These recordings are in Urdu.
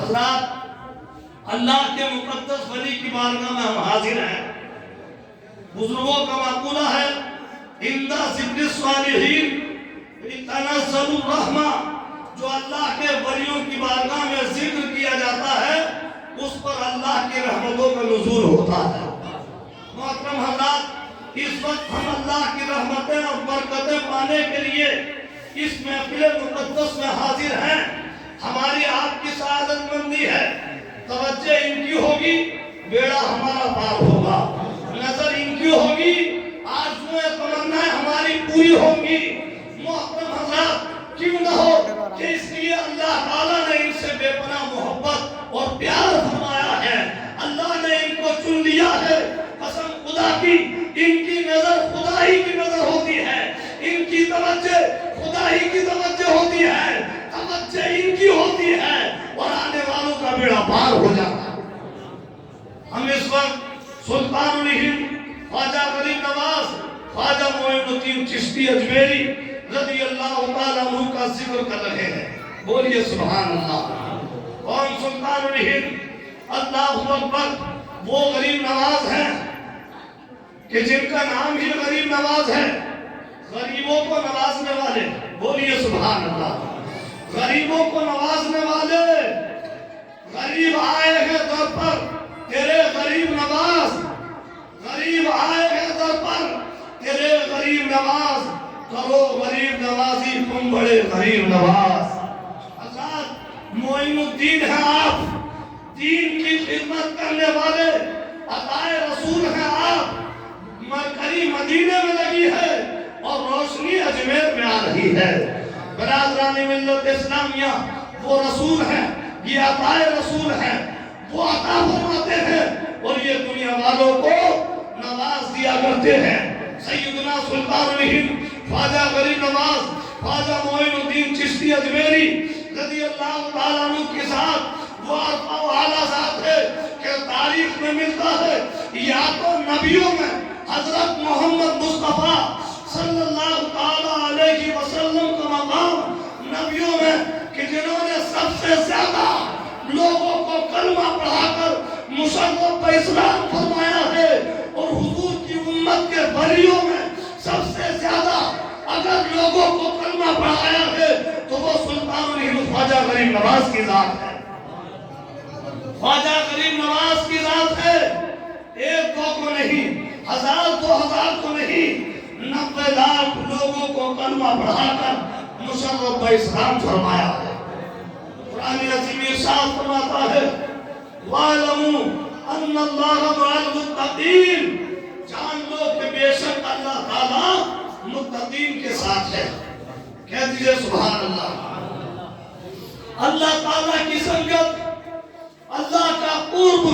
حضرات اللہ کے مقدس ولی کی بارگاہ میں ہم حاضر ہیں. بزرگوں کا مقولہ ہے عند ذکر الصالحین تنزل الرحمہ. جو اللہ کے ولیوں کی بارگاہ میں ذکر کیا جاتا ہے اس پر اللہ کی رحمتوں کا نزول ہوتا ہے. محترم حضرات اس وقت ہم اللہ کی رحمتیں اور برکتیں پانے کے لیے اس محفل مقدس میں حاضر ہیں. ہماری آپ کی سعادت مندی ہے. توجہ ان کی ہوگی بیڑا ہمارا پار ہوگا. نظر ان کی ہوگی آرزوئیں تمنائیں ہماری پوری ہوں گی. محترم حضرات کیوں نہ ہو کہ اس لیے اللہ تعالیٰ نے ان سے بے پناہ محبت اور پیار فرمایا ہے. اللہ نے ان کو چن لیا ہے. قسم خدا کی ان کی نظر خدا ہی کی نظر ہوتی ہے. ان کی توجہ خدا ہی کی توجہ ہوتی ہے. توجہ ان کی ہوتی ہے اور آنے والوں کا بیڑا پار ہو جاتا ہے. ہم اس وقت سلطان الہند خواجہ غریب نواز خواجہ معین الدین چشتی اجمیری رضی اللہ تعالیٰ عنہ کا ذکر کر رہے ہیں. بولیے سبحان اللہ. کون سلطان الہند؟ اللہ اکبر. وہ غریب نواز ہیں کہ جن کا نام ہی غریب نواز ہے. غریبوں کو نوازنے والے. بولیے سبحان اللہ. غریبوں کو نوازنے والے. غریب آئے ہیں در پر تیرے غریب نواز. غریب آئے ہیں در پر تیرے غریب نواز. کرو غریب نوازی تم بڑے غریب نواز. حضرات معین الدین ہیں آپ. دین کی خدمت کرنے والے عطائے رسول ہیں آپ. مرکری مدینے میں لگی ہے اور روشنی اجمیر میں آ رہی ہے. برادران ملت اسلامیہ وہ رسول ہیں. یہ عطائے رسول ہیں. وہ عطا فرماتے ہیں اور یہ دنیا والوں کو نواز دیا کرتے ہیں. سیدنا سلطان الہند خواجہ غریب نواز خواجہ معین الدین چشتی اجمیری رضی اللہ تعالیٰ عنہ کے ساتھ وہ عرفہ و اعلیٰ ذات ہے کہ تاریخ میں ملتا ہے. یا تو نبیوں میں حضرت محمد مصطفیٰ صلی اللہ تعالیٰ علیہ وسلم کا مقام. نبیوں میں کہ جنہوں نے سب سے زیادہ لوگوں کو کلمہ پڑھا کر مشرف اسلام فرمایا ہے. اور حضور کی امت کے ولیوں میں سب سے زیادہ اگر لوگوں کو کلمہ پڑھایا ہے تو وہ سلطان الہند خواجہ غریب نواز کی ذات ہے. خواجہ غریب نواز کی ذات ہے. ایک دو کو نہیں, ہزار دو ہزار کو نہیں, 90 لاکھ لوگوں کو کلمہ پڑھا کر مشرف اسلام فرمایا ہے. قرآن عظیم ارشاد فرماتا ہے وَاعْلَمُوا أَنَّ اللَّهَ مَعَ الْمُتَّقِينَ. جان لو کہ بے شک اللہ تعالیٰ متقین کے ساتھ ہے. کہہ دیجئے سبحان اللہ. اللہ تعالیٰ کی سنگت اللہ کا قرب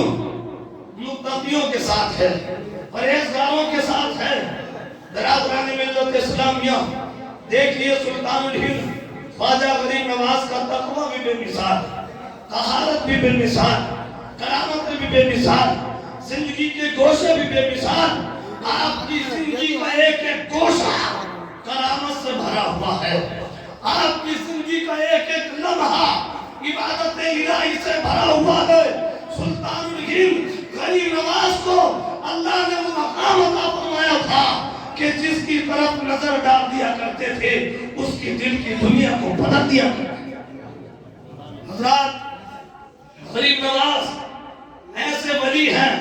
متقیوں کے ساتھ ہے, پرہیزگاروں کے ساتھ ہے. برادران ملت اسلامیہ دیکھئے سلطان الہند خواجہ غریب نواز کا تقوی بھی بے مثال, طہارت بھی بے مثال, کرامت بھی بے مثال, زندگی کے گوشے بھی بے مثال. آپ کی زندگی کا ایک ایک گوشہ کرامت سے بھرا ہوا ہے. آپ کی زندگی کا ایک ایک لمحہ عبادت الہی سے بھرا ہوا ہے. سلطان الہند غریب نواز کو اللہ نے وہ مقام عطا فرمایا تھا کہ جس کی طرف نظر ڈال دیا کرتے تھے اس کی دل کی دنیا کو بدل دیا. حضرات غریب نواز ایسے ولی ہیں,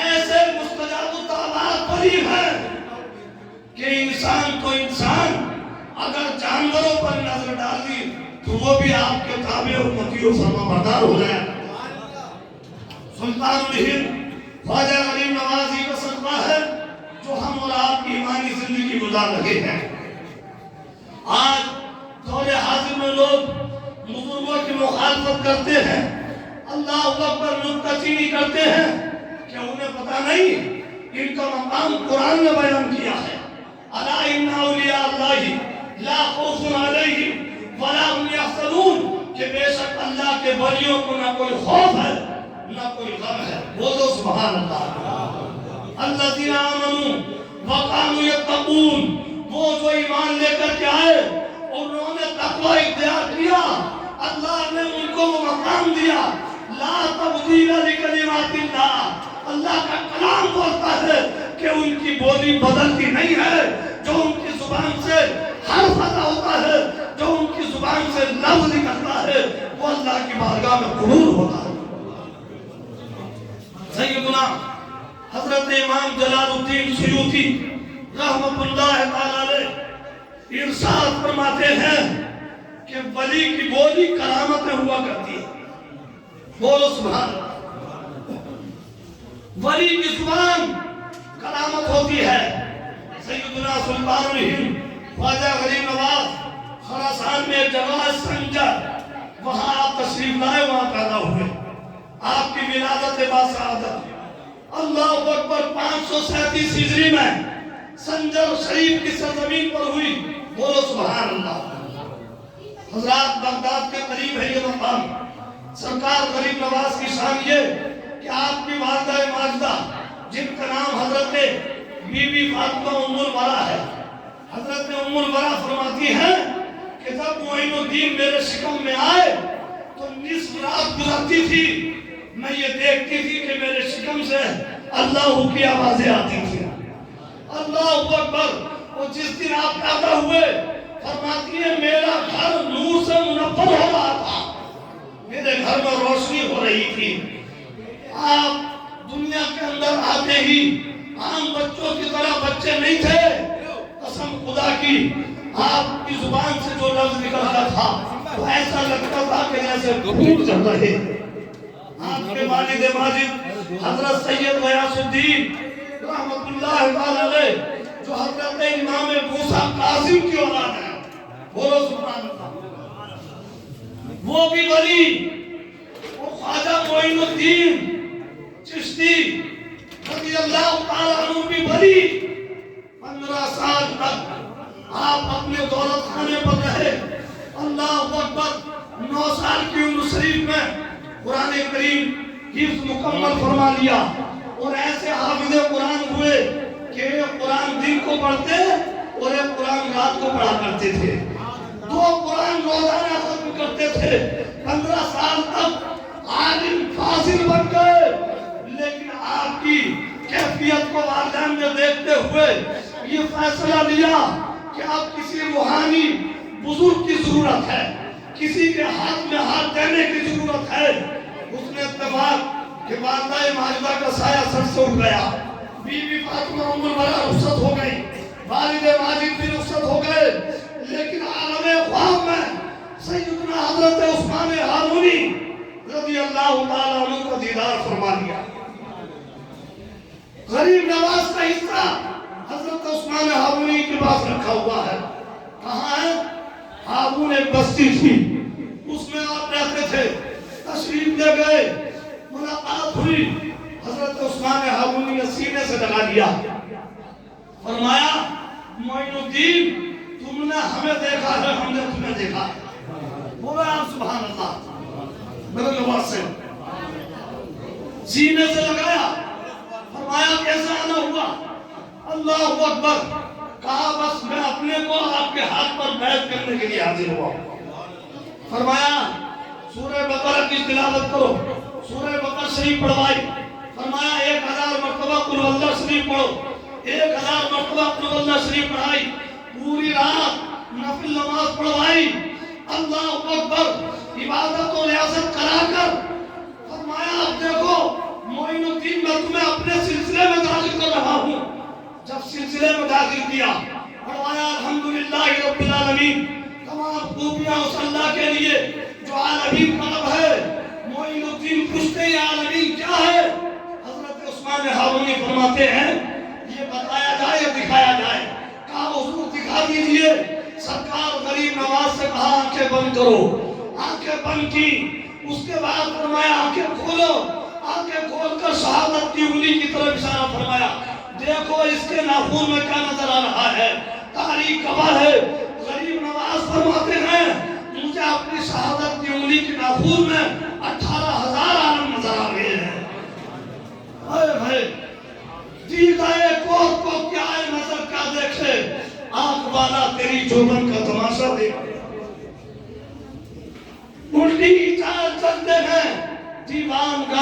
ایسے مستجاب الدعوات ولی ہیں کہ انسان کو انسان اگر جانوروں پر نظر ڈال دی تو وہ بھی آپ کے تابع اور مطیع و فرما بردار ہو جائے. سلطان الہند خواجہ غریب نواز ہی کا صدقہ ہے جو ہم اور آپ کی ایمانی زندگی گزار رہے ہیں. آج دور حاضر میں لوگ بزرگوں کی مخالفت کرتے ہیں, اللہ اکبر نکتہ کرتے ہیں کہ انہیں پتہ نہیں ان کا مقام قرآن نے بیان کیا ہے. الا ان اولیاء اللہ لا خوف علیہم ولا هم یحزنون. کہ بے شک اللہ کے ولیوں کو نہ کوئی خوف ہے نہ کوئی غم ہے. بولو سبحان اللہ. الذین آمنوا وکانوا یتقون. وہ جو ایمان لے کر کے آئے اور انہوں نے تقوی اختیار کیا, اللہ نے ان کو وہ مقام دیا، لا تبدیل لکلمات اللہ، اللہ کا کلام بولتا ہے کہ ان کی بولی بدلتی نہیں ہے، جو ان کی زبان سے حرف ادا ہوتا ہے، جو ان کی زبان سے لفظ نکلتا ہے، وہ اللہ کی بارگاہ میں قبول ہوتا ہے۔ سیدنا حضرت امام جلال الدین سیوطی رحمۃ اللہ تعالی علیہ ارشاد فرماتے ہیں کہ ولی کی بولی کرامتیں ہوا کرتی ہے۔ بولو سبحان اللہ۔ ولی کی زبان کرامت ہوتی ہے۔ سیدنا سلطان الہند خواجہ غریب نواز خراسان میں ایک جگہ ہے سنجر، وہاں آپ تشریف لائے، وہاں پیدا ہوئے، آپ کی ولادت باسعادت اللہ اکبر 537 ہجری میں سنجر شریف کی سرزمین پر ہوئی۔ بولو سبحان اللہ۔ حضرات بغداد کے قریب ہے یہ مقام۔ سرکار غریب نواز کی شان یہ کہ آپ کی والدہ ماجدہ جن کا نام حضرت بی بی فاطمہ ام الورا ہے، حضرت ام الورا فرماتی ہیں کہ جب معین الدین میرے شکم میں آئے تو نصف رات گزرتی تھی، میں یہ دیکھتی تھی کہ میرے شکم سے اللہ کی آوازیں آتی تھی۔ اللہ اکبر۔ وہ جس دن آپ پیدا ہوئے فرماتی ہے میرا گھر نور سے منور ہو رہا تھا، میرے گھر میں روشنی ہو رہی تھی۔ آپ دنیا کے اندر آتے ہی عام بچوں کی طرح بچے نہیں تھے، قسم خدا کی آپ کی زبان سے جو لفظ نکلتا تھا تو ایسا لگتا تھا کہ جیسے گھوٹ چل رہے۔ آپ کے والد ماجد حضرت سید غیاث الدین رحمت اللہ تعالی علیہ جو حضرت امام موسیٰ قاسم کی اولاد ہے، بولو سبحان اللہ، وہ بھی ولی، وہ خواجہ معین الدین چشتی رضی اللہ تعالیٰ عنہ بھی ولی۔ 15 سال تک آپ اپنے دولت خانے پر رہے۔ اللہ اکبر۔ 9 سال کی عمر شریف میں قرآن کریم حفظ مکمل فرما لیا، اور ایسے حافظ قرآن ہوئے کہ قرآن دن کو پڑھتے اور ایک قرآن رات کو پڑھا کرتے تھے، 2 قرآن روزانہ ختم کرتے تھے۔ 15 سال تک عالم فاضل بن گئے، لیکن آپ کی کیفیت کو والدین نے دیکھتے ہوئے یہ فیصلہ لیا کہ اب کسی روحانی بزرگ کی ضرورت ہے، کسی کے ہاتھ میں ہاتھ دینے کی ضرورت ہے۔ اس نے اتفاق کہ والدہ ماجدہ کا سایہ سر سے اٹھ گیا، بی بی فاطمہ ام الورا رخصت ہو گئی، والد ماجد بھی رخصت ہو گئے، لیکن عالم خواب میں سیدنا حضرت عثمان ہارونی رضی اللہ تعالیٰ عنہ کا دیدار فرما لیا۔ غریب نواز کا حصہ حضرت عثمان ہارونی کے پاس رکھا ہوا ہے۔ کہاں ہے؟ ہارون ایک بستی تھی، اس میں آپ رہتے تھے۔ تشریف لے گئے، ملاقات ہوئی، حضرت عثمان ہارونی نے سینے سے لگا لیا، فرمایا معین الدین تم نے ہمیں دیکھا ہے، ہم نے تمہیں دیکھا ہے۔ بولا آپ سبحان اللہ۔ میرے نواز سے سینے سے لگایا، فرمایا کیسے آنا ہوا؟ اللہ اکبر۔ کہا بس میں اپنے کو آپ کے ہاتھ پر بیعت کرنے کے لیے حاضر ہوا۔ فرمایا سورہ بقرہ کی تلاوت کرو، سورہ بقرہ شریف پڑھوائی، فرمایا 1000 مرتبہ قل هو اللہ شریف پڑھو، 1000 مرتبہ قل هو اللہ شریف پڑھائی، پوری رات نفل نماز پڑھوائی۔ اللہ اکبر۔ عبادت و ریاضت کرا کر فرمایا اب دیکھو معین الدین میں تمہیں اپنے سلسلے میں داخل کر رہا ہوں۔ جب سلسلے میں داخل کیا، فرمایا الحمدللہ رب العالمین، تمام خوبیاں اس اللہ کے لیے جو عالمین کا رب ہے۔ معین الدین پوچھتے ہیں عالمین کیا ہے؟ حضرت عثمان ہارونی فرماتے ہیں یہ بتایا جائے یا دکھایا جائے؟ کہا حضور دکھا دیجئے۔ سرکار غریب نواز سے کہا آنکھیں بند کرو، آنکھیں بند کی، اس کے بعد فرمایا آنکھیں کھولو، آنکھیں کھول کر شہادت کی انگلی کی طرف اشارہ فرمایا، دیکھو اس کے ناخون میں کیا نظر آ رہا ہے؟ تاریخ گواہ ہے۔ غریب نواز فرماتے ہیں مجھے اپنی شہادت کی انگلی کی ناخون میں 18,000 عالم نظر آ گئے ہیں۔ اے بھائی دیدائے کوہ کو کیا ہے نظر کیا دیکھے، آنکھ والا تیری جوبن کا تماشا دیکھے۔ الٹی چال چلتے ہیں، دیوار